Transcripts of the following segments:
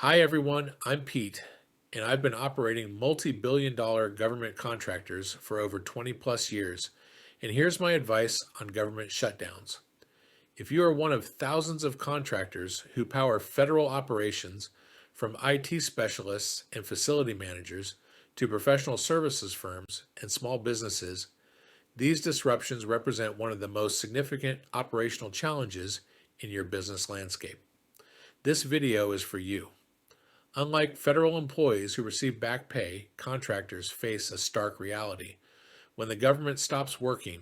Hi everyone, I'm Pete, and I've been operating multi-billion-dollar government contractors for over 20 plus years. And here's my advice on government shutdowns. If you are one of thousands of contractors who power federal operations, from IT specialists and facility managers to professional services firms and small businesses, these disruptions represent one of the most significant operational challenges in your business landscape. This video is for you. Unlike federal employees who receive back pay, contractors face a stark reality. When the government stops working,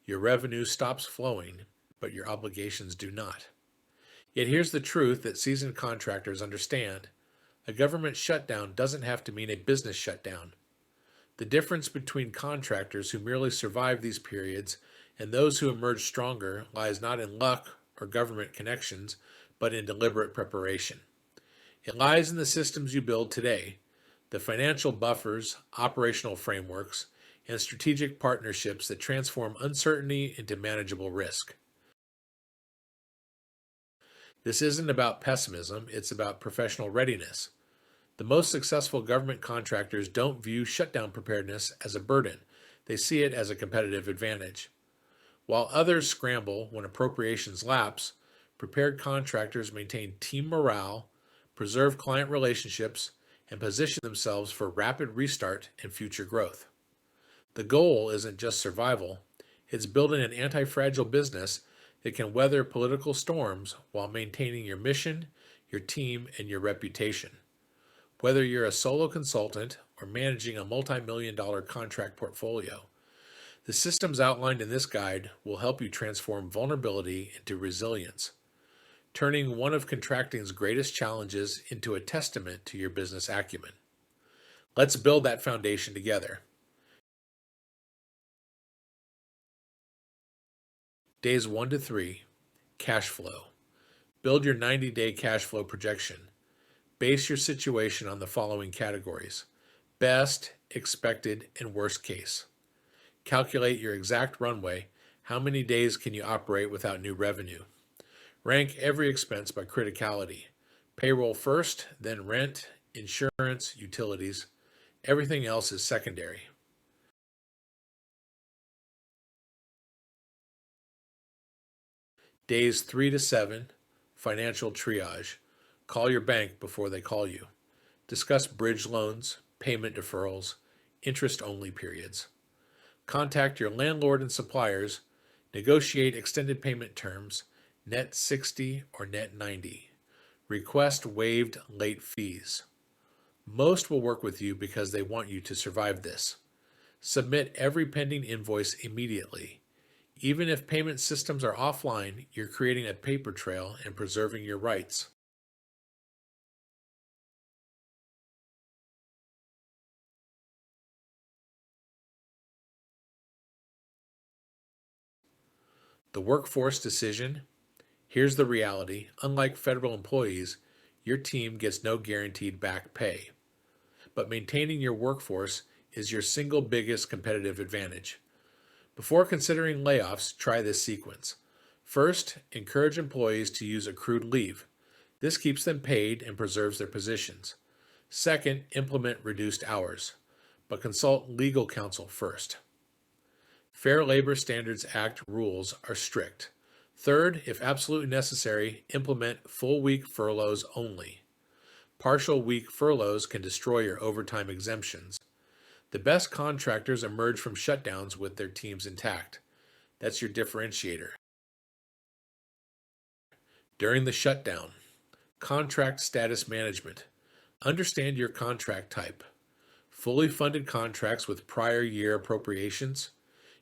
your revenue stops flowing, but your obligations do not. Yet here's the truth that seasoned contractors understand. A government shutdown doesn't have to mean a business shutdown. The difference between contractors who merely survive these periods and those who emerge stronger lies not in luck or government connections, but in deliberate preparation. It lies in the systems you build today, the financial buffers, operational frameworks, and strategic partnerships that transform uncertainty into manageable risk. This isn't about pessimism, it's about professional readiness. The most successful government contractors don't view shutdown preparedness as a burden, they see it as a competitive advantage. While others scramble when appropriations lapse, prepared contractors maintain team morale, preserve client relationships, and position themselves for rapid restart and future growth. The goal isn't just survival, it's building an anti-fragile business that can weather political storms while maintaining your mission, your team, and your reputation. Whether you're a solo consultant or managing a multi-million-dollar contract portfolio, the systems outlined in this guide will help you transform vulnerability into resilience, turning one of contracting's greatest challenges into a testament to your business acumen. Let's build that foundation together. Days 1 to 3, cash flow. Build your 90-day cash flow projection. Base your situation on the following categories: best, expected, and worst case. Calculate your exact runway. How many days can you operate without new revenue? Rank every expense by criticality. Payroll first, then rent, insurance, utilities. Everything else is secondary. Days 3 to 7, financial triage. Call your bank before they call you. Discuss bridge loans, payment deferrals, interest-only periods. Contact your landlord and suppliers. Negotiate extended payment terms, net 60 or net 90. Request waived late fees. Most will work with you because they want you to survive this. Submit every pending invoice immediately. Even if payment systems are offline, you're creating a paper trail and preserving your rights. The workforce decision. Here's the reality. Unlike federal employees, your team gets no guaranteed back pay. But maintaining your workforce is your single biggest competitive advantage. Before considering layoffs, try this sequence. First, encourage employees to use accrued leave. This keeps them paid and preserves their positions. Second, implement reduced hours, but consult legal counsel first. Fair Labor Standards Act rules are strict. Third, if absolutely necessary, implement full week furloughs only. Partial week furloughs can destroy your overtime exemptions. The best contractors emerge from shutdowns with their teams intact. That's your differentiator. During the shutdown, contract status management. Understand your contract type. Fully funded contracts with prior year appropriations.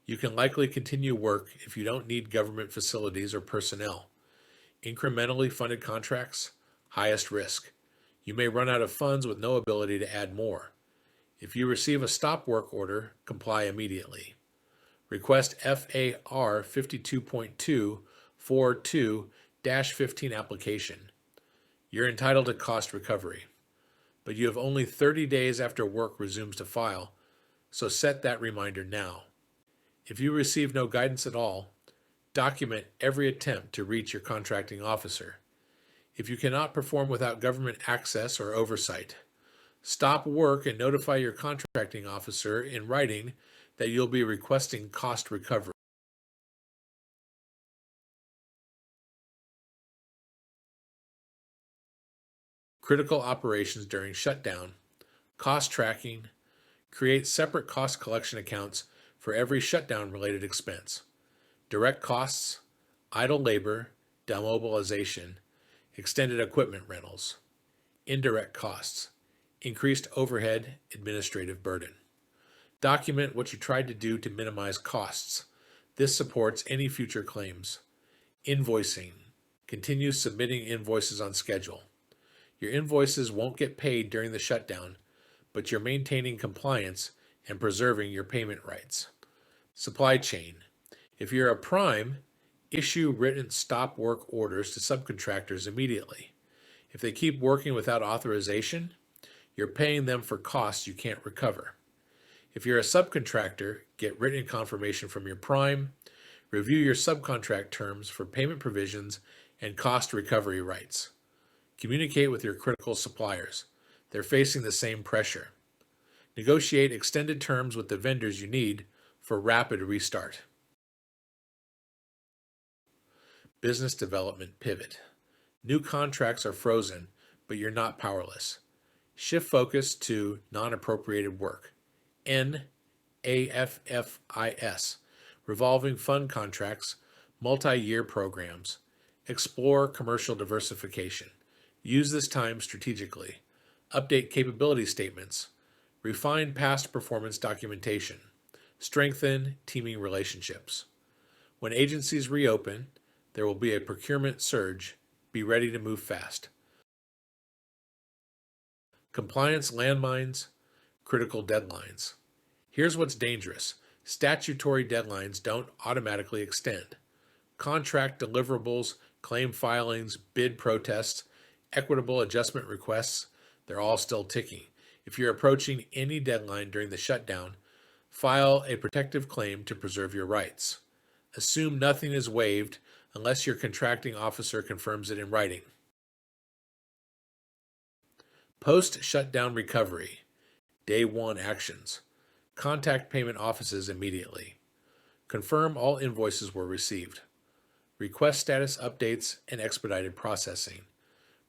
You can likely continue work if you don't need government facilities or personnel. Incrementally funded contracts, highest risk. You may run out of funds with no ability to add more. If you receive a stop work order, comply immediately. Request FAR 52.2 42-15 application. You're entitled to cost recovery, but you have only 30 days after work resumes to file, so set that reminder now. If you receive no guidance at all, document every attempt to reach your contracting officer. if you cannot perform without government access or oversight. Stop work and notify your contracting officer in writing that you'll be requesting cost recovery. Critical operations during shutdown. Cost tracking. Create separate cost collection accounts for every shutdown-related expense. Direct costs, idle labor, demobilization, extended equipment rentals. Indirect costs, increased overhead administrative burden. Document what you tried to do to minimize costs. This supports any future claims. Invoicing, continue submitting invoices on schedule. Your invoices won't get paid during the shutdown, but you're maintaining compliance and preserving your payment rights. Supply chain. If you're a prime, issue written stop work orders to subcontractors immediately. If they keep working without authorization, you're paying them for costs you can't recover. If you're a subcontractor, get written confirmation from your prime, review your subcontract terms for payment provisions and cost recovery rights. Communicate with your critical suppliers. They're facing the same pressure. Negotiate extended terms with the vendors you need for rapid restart. Business development pivot. New contracts are frozen, but you're not powerless. Shift focus to non-appropriated work. NAFFIS. Revolving fund contracts, multi-year programs. Explore commercial diversification. Use this time strategically. Update capability statements. Refine past performance documentation. Strengthen teaming relationships. When agencies reopen, there will be a procurement surge. Be ready to move fast. Compliance landmines, critical deadlines. Here's what's dangerous. Statutory deadlines don't automatically extend. Contract deliverables, claim filings, bid protests, equitable adjustment requests, they're all still ticking. If you're approaching any deadline during the shutdown, file a protective claim to preserve your rights. Assume nothing is waived unless your contracting officer confirms it in writing. Post-shutdown recovery. Day 1 actions. Contact payment offices immediately. Confirm all invoices were received. Request status updates and expedited processing.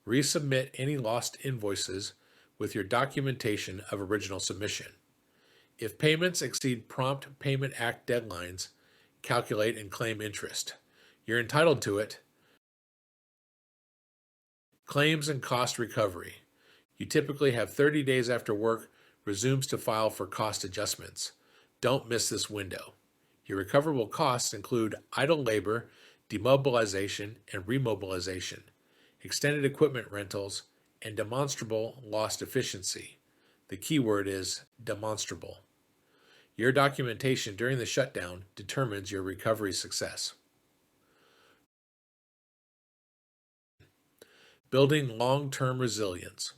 Resubmit any lost invoices with your documentation of original submission. If payments exceed Prompt Payment Act deadlines, calculate and claim interest. You're entitled to it. Claims and cost recovery. You typically have 30 days after work resumes to file for cost adjustments. Don't miss this window. Your recoverable costs include idle labor, demobilization and remobilization, extended equipment rentals, and demonstrable lost efficiency. The key word is demonstrable. Your documentation during the shutdown determines your recovery success. Building long-term resilience.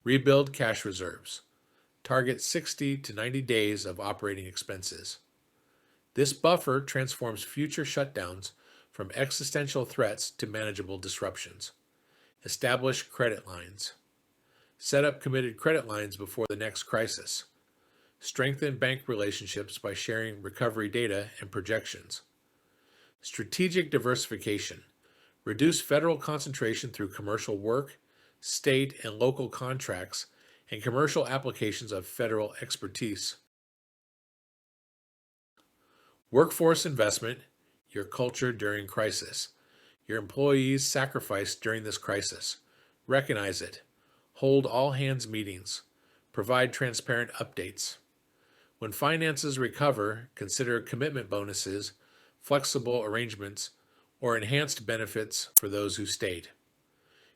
Rebuild cash reserves. Target 60 to 90 days of operating expenses. This buffer transforms future shutdowns from existential threats to manageable disruptions. Establish credit lines. Set up committed credit lines before the next crisis. Strengthen bank relationships by sharing recovery data and projections. Strategic diversification. Reduce federal concentration through commercial work, state and local contracts, and commercial applications of federal expertise. Workforce investment, your culture during crisis. Your employees sacrificed during this crisis. Recognize it. Hold all hands meetings. Provide transparent updates. When finances recover, consider commitment bonuses, flexible arrangements, or enhanced benefits for those who stayed.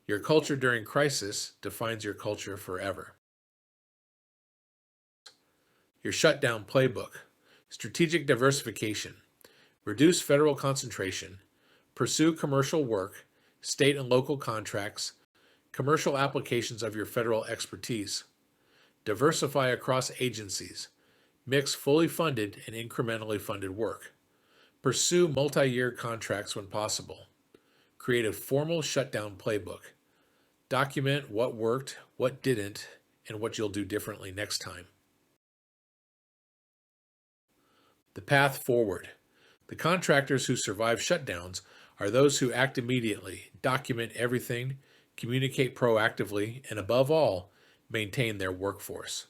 Your culture during crisis defines your culture forever. Your shutdown playbook. Strategic diversification. Reduce federal concentration. Pursue commercial work, state and local contracts, commercial applications of your federal expertise. Diversify across agencies. Mix fully funded and incrementally funded work. Pursue multi-year contracts when possible. Create a formal shutdown playbook. Document what worked, what didn't, and what you'll do differently next time. The path forward. The contractors who survive shutdowns are those who act immediately, document everything, communicate proactively, and above all, maintain their workforce.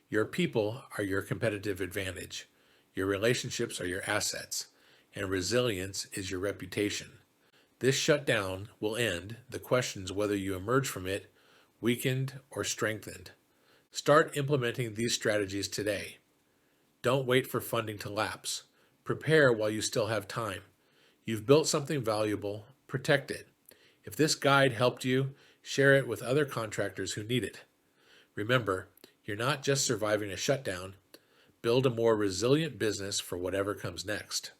Your people are your competitive advantage. Your relationships are your assets, and resilience is your reputation. This shutdown will end. The questions whether you emerge from it weakened or strengthened. Start implementing these strategies today. Don't wait for funding to lapse. Prepare while you still have time. You've built something valuable. Protect it. If this guide helped you, share it with other contractors who need it. Remember, you're not just surviving a shutdown. Build a more resilient business for whatever comes next.